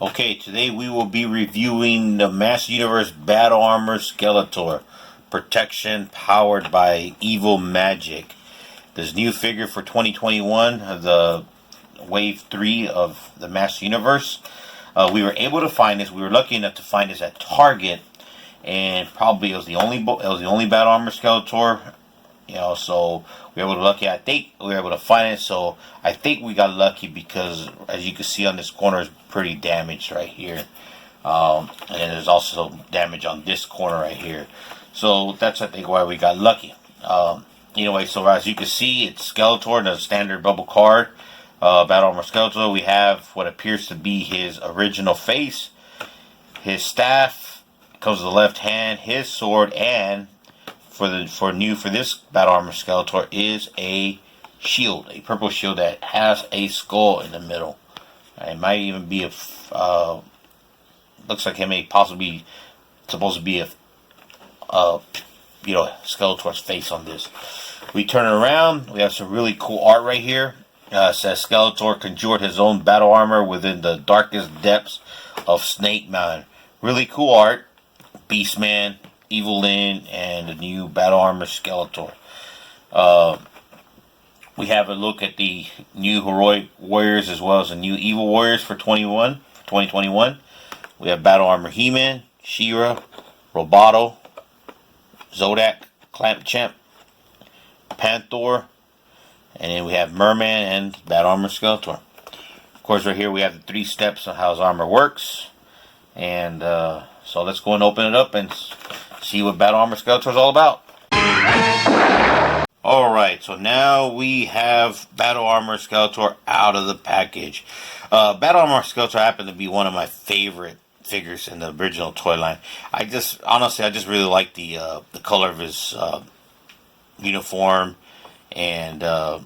Okay, today we will be reviewing the Master Universe Battle Armor Skeletor. Protection powered by evil magic. This new figure for 2021, the Wave 3 of the Master Universe. We were able to find this. We were lucky enough to find this at Target, and probably it was the only Battle Armor Skeletor. So we were able to lucky. I think we were able to find it. So I think we got lucky because, as you can see on this corner, is pretty damaged right here. And there's also damage on this corner right here. So that's, I think, why we got lucky. Anyway, so as you can see, it's Skeletor, the standard bubble card. Battle Armor Skeletor. We have what appears to be his original face, his staff comes with the left hand, his sword, and for this Battle Armor Skeletor is a shield, a purple shield that has a skull in the middle. It might even be looks like it may possibly be supposed to be a Skeletor's face on this. We turn it around. We have some really cool art right here. It says Skeletor conjured his own battle armor within the darkest depths of Snake Mountain. Really cool art. Beastman, Evil Lyn, and the new Battle Armor Skeletor. We have a look at the new Heroic Warriors as well as the new Evil Warriors for 2021. We have Battle Armor He-Man, She-Ra, Roboto, Zodak, Clamp-Champ, Panther, and then we have Merman and Battle Armor Skeletor. Of course, right here we have the 3 steps of how his armor works. And so let's go and open it up and see what Battle Armor Skeletor is all about. Alright, so now we have Battle Armor Skeletor out of the package. Battle Armor Skeletor happened to be one of my favorite figures in the original toy line. I just really like the color of his uniform and the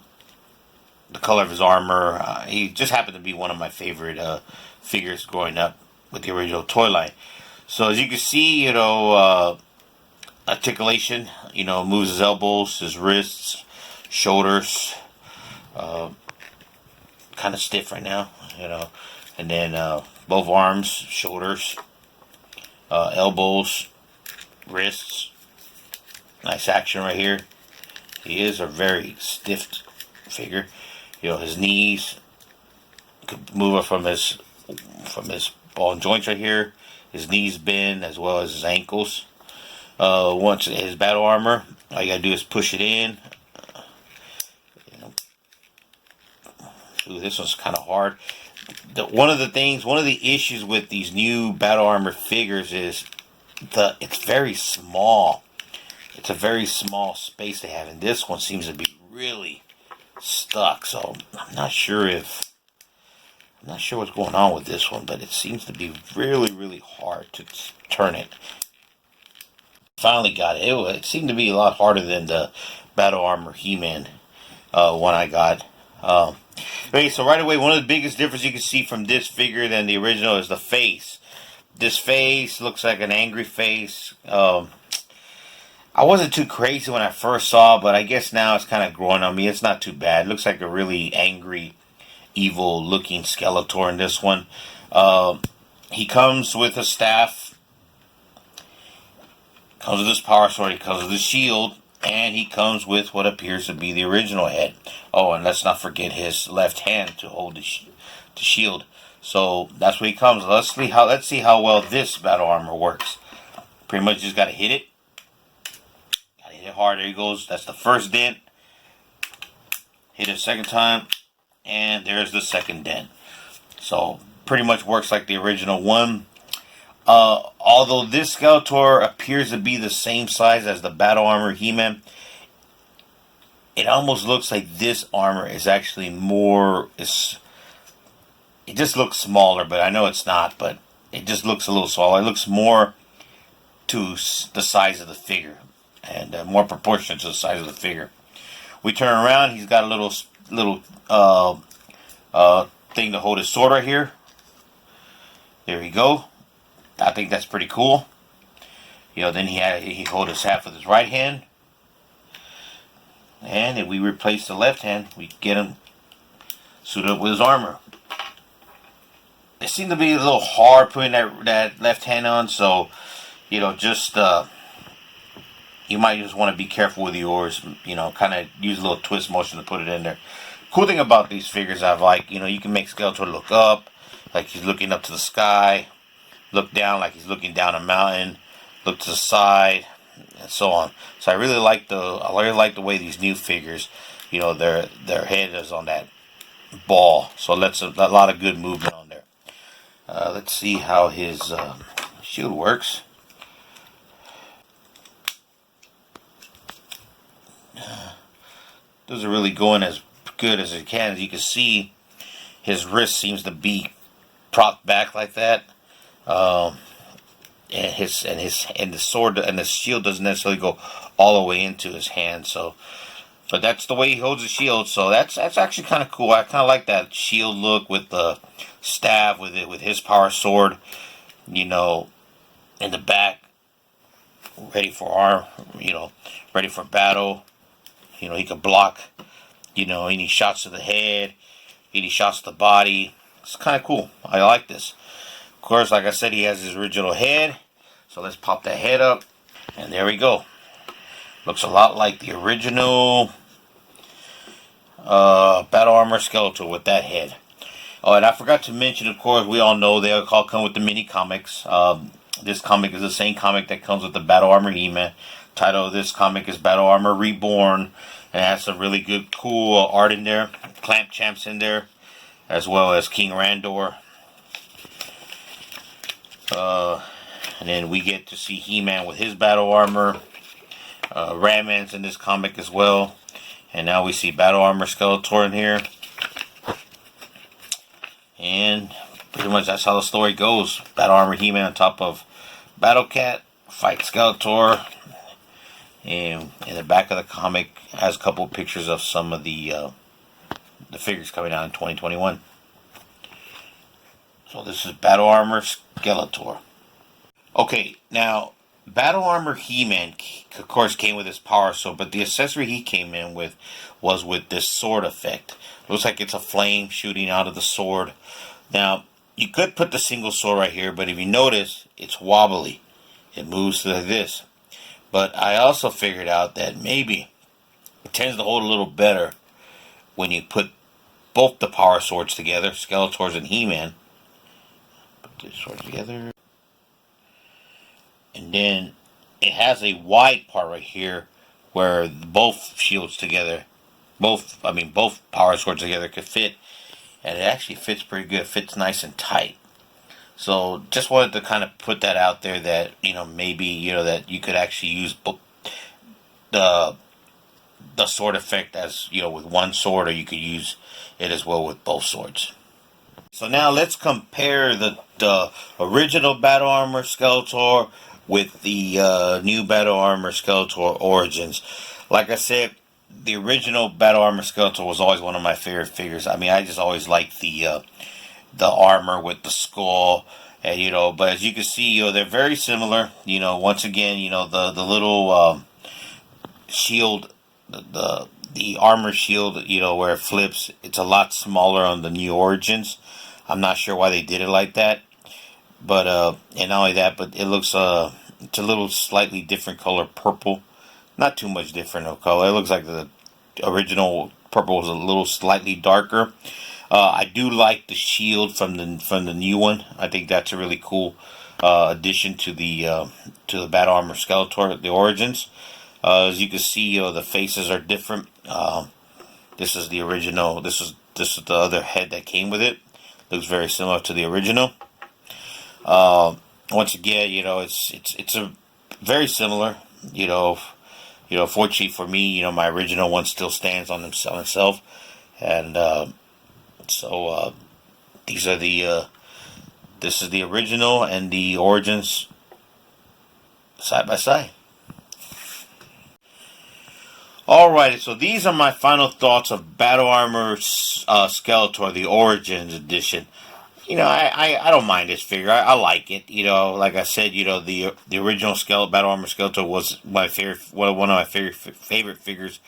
color of his armor. He just happened to be one of my favorite figures growing up with the original toy line. So as you can see, articulation, moves his elbows, his wrists, shoulders, kind of stiff right now, and then both arms, shoulders, elbows, wrists. Nice action right here. He is a very stiff figure. His knees could move up from his ball and joints right here. His knees bend as well as his ankles. Once his battle armor, all you gotta do is push it in. Ooh, this one's kind of hard. One of the issues with these new battle armor figures is it's very small. It's a very small space they have, and this one seems to be really stuck. So I'm not sure what's going on with this one, but it seems to be really, really hard to turn it. Finally got it. It seemed to be a lot harder than the Battle Armor He-Man one I got. Okay, so right away, one of the biggest differences you can see from this figure than the original is the face. This face looks like an angry face. I wasn't too crazy when I first saw it, but I guess now it's kind of growing on me. It's not too bad. It looks like a really angry, evil-looking Skeletor in this one. He comes with a staff, comes with his power sword, he comes with his shield, and he comes with what appears to be the original head. Oh, and let's not forget his left hand to hold the shield. So that's where he comes. Let's see how well this battle armor works. Pretty much just gotta hit it. Gotta hit it hard. There he goes. That's the first dent. Hit it a second time. And there's the second dent. So pretty much works like the original one. Although this Skeletor appears to be the same size as the Battle Armor He-Man, it almost looks like this armor is actually more. It just looks smaller, but I know it's not. But it just looks a little smaller. It looks more to the size of the figure and more proportionate to the size of the figure. We turn around. He's got a little thing to hold his sword right here. There we go. I think that's pretty cool. Then he hold his hat with his right hand, and if we replace the left hand, we get him suited up with his armor. it seemed to be a little hard putting that left hand on. So just you might just want to be careful with yours. Kind of use a little twist motion to put it in there. Cool thing about these figures, I've like, you can make Skeletor look up, like he's looking up to the sky, look down like he's looking down a mountain, look to the side, and so on. So I really like the way these new figures, their head is on that ball. So that's a lot of good movement on there. Let's see how his shield works. Doesn't really go in as good as it can. As you can see, his wrist seems to be propped back like that. And the sword and the shield doesn't necessarily go all the way into his hand. So, but that's the way he holds the shield. So that's actually kind of cool. I kind of like that shield look with the staff with his power sword. In the back, ready for ready for battle. He can block. Any shots to the head, any shots to the body. It's kind of cool. I like this. Of course, like I said, he has his original head. So let's pop that head up. And there we go. Looks a lot like the original Battle Armor Skeletor with that head. Oh, and I forgot to mention, of course, we all know they all come with the mini comics. This comic is the same comic that comes with the Battle Armor He-Man. Title of this comic is Battle Armor Reborn. And it has some really good, cool art in there. Clamp Champ's in there, as well as King Randor. And then we get to see He-Man with his battle armor. Ram-Man's in this comic as well. And now we see Battle Armor Skeletor in here. And pretty much that's how the story goes. Battle Armor He-Man on top of Battle Cat. Fight Skeletor. And in the back of the comic has a couple pictures of some of the figures coming out in 2021. So this is Battle Armor Skeletor. Okay, now Battle Armor He-Man, of course, came with his power sword, but the accessory he came in with was with this sword effect. Looks like it's a flame shooting out of the sword. Now, you could put the single sword right here, but if you notice, it's wobbly. It moves like this. But I also figured out that maybe it tends to hold a little better when you put both the power swords together, Skeletor's and He-Man. Put the swords together. And then it has a wide part right here where both shields together, both power swords together could fit. And it actually fits pretty good. It fits nice and tight. So just wanted to kind of put that out there that, maybe, that you could actually use the sword effect as, with one sword, or you could use it as well with both swords. So now let's compare the original Battle Armor Skeletor with the new Battle Armor Skeletor Origins. Like I said, the original Battle Armor Skeletor was always one of my favorite figures. I mean, I just always liked the armor with the skull, and but as you can see, they're very similar. Once again, the little shield, the armor shield, where it flips, it's a lot smaller on the new Origins. I'm not sure why they did it like that, but and not only that, but it looks it's a little slightly different color, purple. Not too much different of color. It looks like the original purple was a little slightly darker. I do like the shield from the new one. I think that's a really cool addition to the Battle Armor Skeletor, the Origins. As you can see, the faces are different. This is the original. This is the other head that came with it. Looks very similar to the original. Once again, it's a very similar. Fortunately for me, my original one still stands on himself, and so these are this is the original and the Origins side by side. Alrighty, so these are my final thoughts of Battle Armor Skeletor, the Origins edition. I don't mind this figure. I like it. Like I said, the original Battle Armor Skeletor was my favorite, one of my favorite figures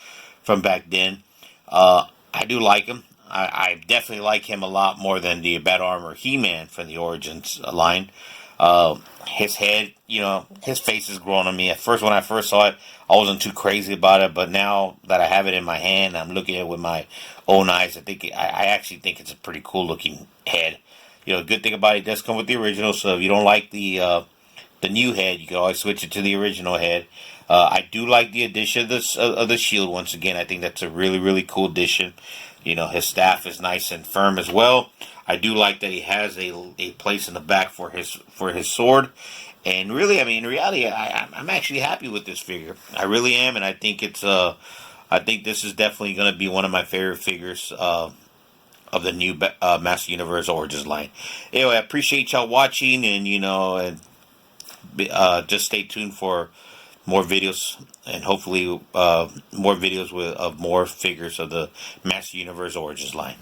from back then. I do like him. I definitely like him a lot more than the Battle Armor He-Man from the Origins line. His head, his face is growing on me. At first, when I first saw it, I wasn't too crazy about it, but now that I have it in my hand, I'm looking at it with my own eyes. I actually think it's a pretty cool looking head. Good thing about it does come with the original, so if you don't like the new head, you can always switch it to the original head. I do like the addition of the shield once again. I think that's a really, really cool addition. His staff is nice and firm as well. I do like that he has a place in the back for his sword. And really, I mean, in reality, I'm actually happy with this figure. I really am, and I think I think this is definitely going to be one of my favorite figures of the new Master Universe Origins line. Anyway, I appreciate y'all watching, and just stay tuned for more videos, and hopefully more videos of more figures of the Master Universe Origins line.